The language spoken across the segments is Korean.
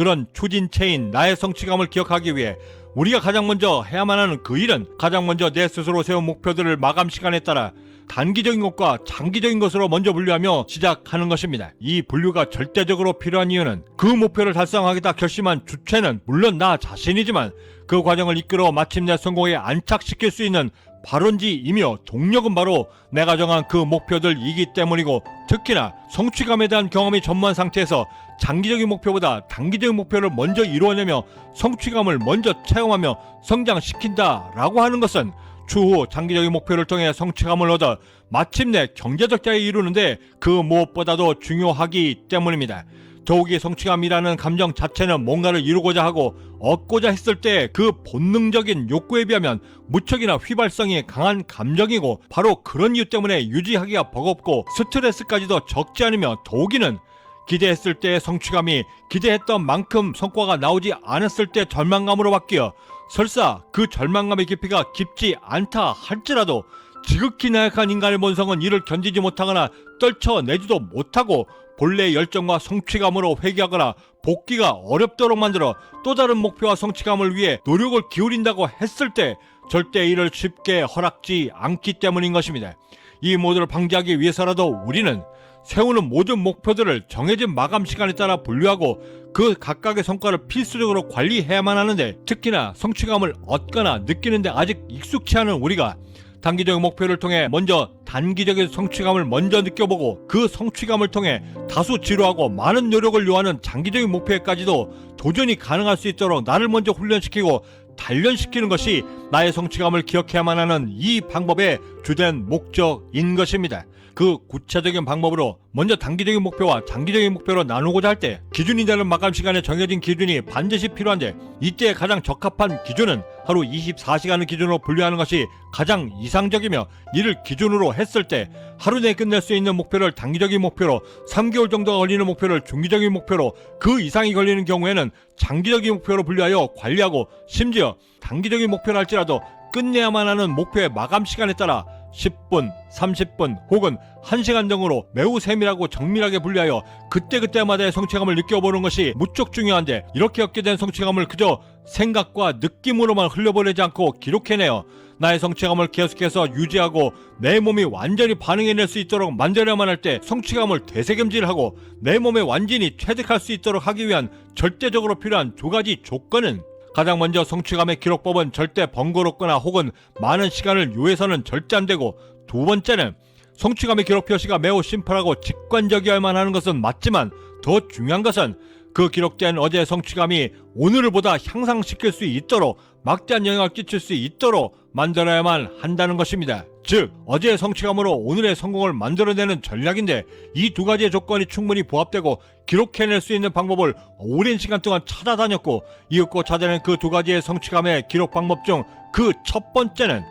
그런 추진체인 나의 성취감을 기억하기 위해 우리가 가장 먼저 해야만 하는 그 일은 가장 먼저 내 스스로 세운 목표들을 마감 시간에 따라 단기적인 것과 장기적인 것으로 먼저 분류하며 시작하는 것입니다. 이 분류가 절대적으로 필요한 이유는 그 목표를 달성하겠다 결심한 주체는 물론 나 자신이지만 그 과정을 이끌어 마침내 성공에 안착시킬 수 있는 발원지이며 동력은 바로 내가 정한 그 목표들이기 때문이고, 특히나 성취감에 대한 경험이 전무한 상태에서 장기적인 목표보다 단기적인 목표를 먼저 이루어내며 성취감을 먼저 체험하며 성장시킨다 라고 하는 것은 추후 장기적인 목표를 통해 성취감을 얻어 마침내 경제적 자유에 이루는데 그 무엇보다도 중요하기 때문입니다. 더욱이 성취감이라는 감정 자체는 뭔가를 이루고자 하고 얻고자 했을 때 그 본능적인 욕구에 비하면 무척이나 휘발성이 강한 감정이고, 바로 그런 이유 때문에 유지하기가 버겁고 스트레스까지도 적지 않으며, 더욱이는 기대했을 때의 성취감이 기대했던 만큼 성과가 나오지 않았을 때 절망감으로 바뀌어 설사 그 절망감의 깊이가 깊지 않다 할지라도 지극히 나약한 인간의 본성은 이를 견디지 못하거나 떨쳐내지도 못하고 본래의 열정과 성취감으로 회귀하거나 복귀가 어렵도록 만들어 또 다른 목표와 성취감을 위해 노력을 기울인다고 했을 때 절대 이를 쉽게 허락지 않기 때문인 것입니다. 이 모두를 방지하기 위해서라도 우리는 세우는 모든 목표들을 정해진 마감 시간에 따라 분류하고 그 각각의 성과를 필수적으로 관리해야만 하는데, 특히나 성취감을 얻거나 느끼는데 아직 익숙치 않은 우리가 단기적인 목표를 통해 먼저 단기적인 성취감을 먼저 느껴보고 그 성취감을 통해 다소 지루하고 많은 노력을 요하는 장기적인 목표에까지도 도전이 가능할 수 있도록 나를 먼저 훈련시키고 단련시키는 것이 나의 성취감을 기억해야만 하는 이 방법의 주된 목적인 것입니다. 그 구체적인 방법으로 먼저 단기적인 목표와 장기적인 목표로 나누고자 할 때 기준이 되는 마감 시간에 정해진 기준이 반드시 필요한데, 이때 가장 적합한 기준은 하루 24시간을 기준으로 분류하는 것이 가장 이상적이며, 이를 기준으로 했을 때 하루 내에 끝낼 수 있는 목표를 단기적인 목표로, 3개월 정도가 걸리는 목표를 중기적인 목표로, 그 이상이 걸리는 경우에는 장기적인 목표로 분류하여 관리하고, 심지어 단기적인 목표를 할지라도 끝내야만 하는 목표의 마감 시간에 따라 10분, 30분 혹은 1시간 등으로 매우 세밀하고 정밀하게 분류하여 그때그때마다의 성취감을 느껴보는 것이 무척 중요한데, 이렇게 얻게 된 성취감을 그저 생각과 느낌으로만 흘려보내지 않고 기록해내어 나의 성취감을 계속해서 유지하고 내 몸이 완전히 반응해낼 수 있도록 만들어야만 할 때 성취감을 되새김질하고 내 몸에 완전히 체득할 수 있도록 하기 위한 절대적으로 필요한 두 가지 조건은, 가장 먼저 성취감의 기록법은 절대 번거롭거나 혹은 많은 시간을 요해서는 절대 안 되고, 두 번째는 성취감의 기록 표시가 매우 심플하고 직관적이어야만 하는 것은 맞지만 더 중요한 것은 그 기록된 어제의 성취감이 오늘을 보다 향상시킬 수 있도록 막대한 영향을 끼칠 수 있도록 만들어야만 한다는 것입니다. 즉 어제의 성취감으로 오늘의 성공을 만들어내는 전략인데, 이 두 가지의 조건이 충분히 부합되고 기록해낼 수 있는 방법을 오랜 시간 동안 찾아다녔고 이윽고 찾아낸 그 두 가지의 성취감의 기록 방법 중 그 첫 번째는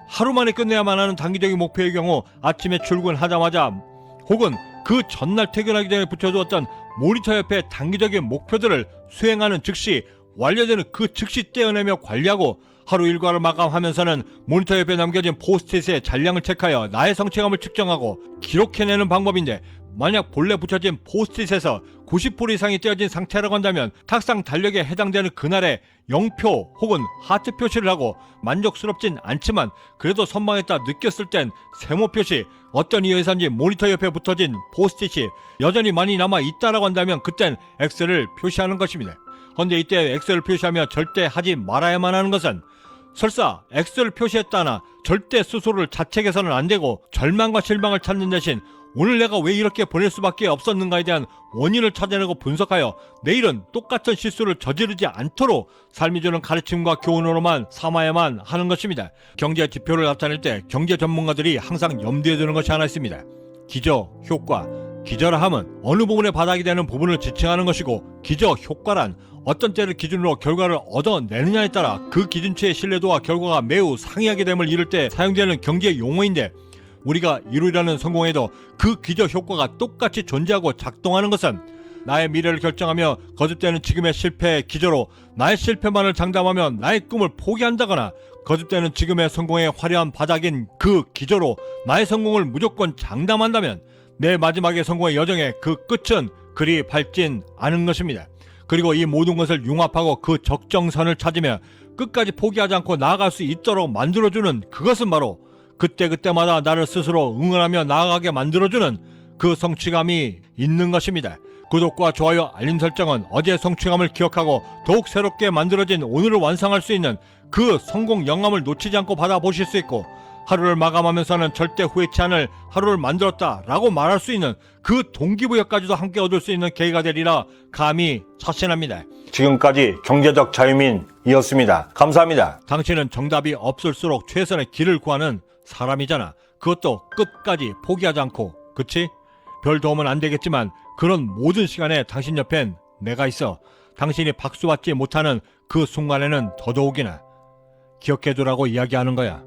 하루 만에 끝내야만 하는 단기적인 목표의 경우 아침에 출근하자마자 혹은 그 전날 퇴근하기 전에 붙여두었던 모니터 옆에 단기적인 목표들을 수행하는 즉시 완료되는 그 즉시 떼어내며 관리하고, 하루 일과를 마감하면서는 모니터 옆에 남겨진 포스트잇의 잔량을 체크하여 나의 성취감을 측정하고 기록해내는 방법인데, 만약 본래 붙여진 포스트잇에서 90% 이상이 떼어진 상태라고 한다면 탁상 달력에 해당되는 그날의 0표 혹은 하트 표시를 하고, 만족스럽진 않지만 그래도 선방했다 느꼈을 땐 세모 표시, 어떤 이유에서인지 모니터 옆에 붙어진 포스트잇이 여전히 많이 남아 있다라고 한다면 그땐 X를 표시하는 것입니다. 그런데 이때 X를 표시하며 절대 하지 말아야만 하는 것은, 설사 X를 표시했다나 절대 스스로를 자책해서는 안 되고 절망과 실망을 찾는 대신 오늘 내가 왜 이렇게 보낼 수밖에 없었는가에 대한 원인을 찾아내고 분석하여 내일은 똑같은 실수를 저지르지 않도록 삶이 주는 가르침과 교훈으로만 삼아야만 하는 것입니다. 경제 지표를 나타낼 때 경제 전문가들이 항상 염두에 두는 것이 하나 있습니다. 기저, 효과. 기저라 함은 어느 부분에 바닥이 되는 부분을 지칭하는 것이고, 기저 효과란 어떤 때를 기준으로 결과를 얻어내느냐에 따라 그 기준치의 신뢰도와 결과가 매우 상이하게 됨을 이룰 때 사용되는 경제 용어인데, 우리가 이루려는 성공에도 그 기저 효과가 똑같이 존재하고 작동하는 것은 나의 미래를 결정하며 거듭되는 지금의 실패의 기저로 나의 실패만을 장담하며 나의 꿈을 포기한다거나, 거듭되는 지금의 성공의 화려한 바닥인 그 기저로 나의 성공을 무조건 장담한다면 내 마지막의 성공의 여정의 그 끝은 그리 밝진 않은 것입니다. 그리고 이 모든 것을 융합하고 그 적정선을 찾으며 끝까지 포기하지 않고 나아갈 수 있도록 만들어주는 그것은 바로 그때그때마다 나를 스스로 응원하며 나아가게 만들어주는 그 성취감이 있는 것입니다. 구독과 좋아요, 알림 설정은 어제의 성취감을 기억하고 더욱 새롭게 만들어진 오늘을 완성할 수 있는 그 성공 영감을 놓치지 않고 받아보실 수 있고, 하루를 마감하면서는 절대 후회치 않을 하루를 만들었다 라고 말할 수 있는 그 동기부여까지도 함께 얻을 수 있는 계기가 되리라 감히 자신합니다. 지금까지 경제적 자유민이었습니다. 감사합니다. 당신은 정답이 없을수록 최선의 길을 구하는 사람이잖아. 그것도 끝까지 포기하지 않고. 그치? 별 도움은 안 되겠지만 그런 모든 시간에 당신 옆엔 내가 있어. 당신이 박수받지 못하는 그 순간에는 더더욱이나 기억해두라고 이야기하는 거야.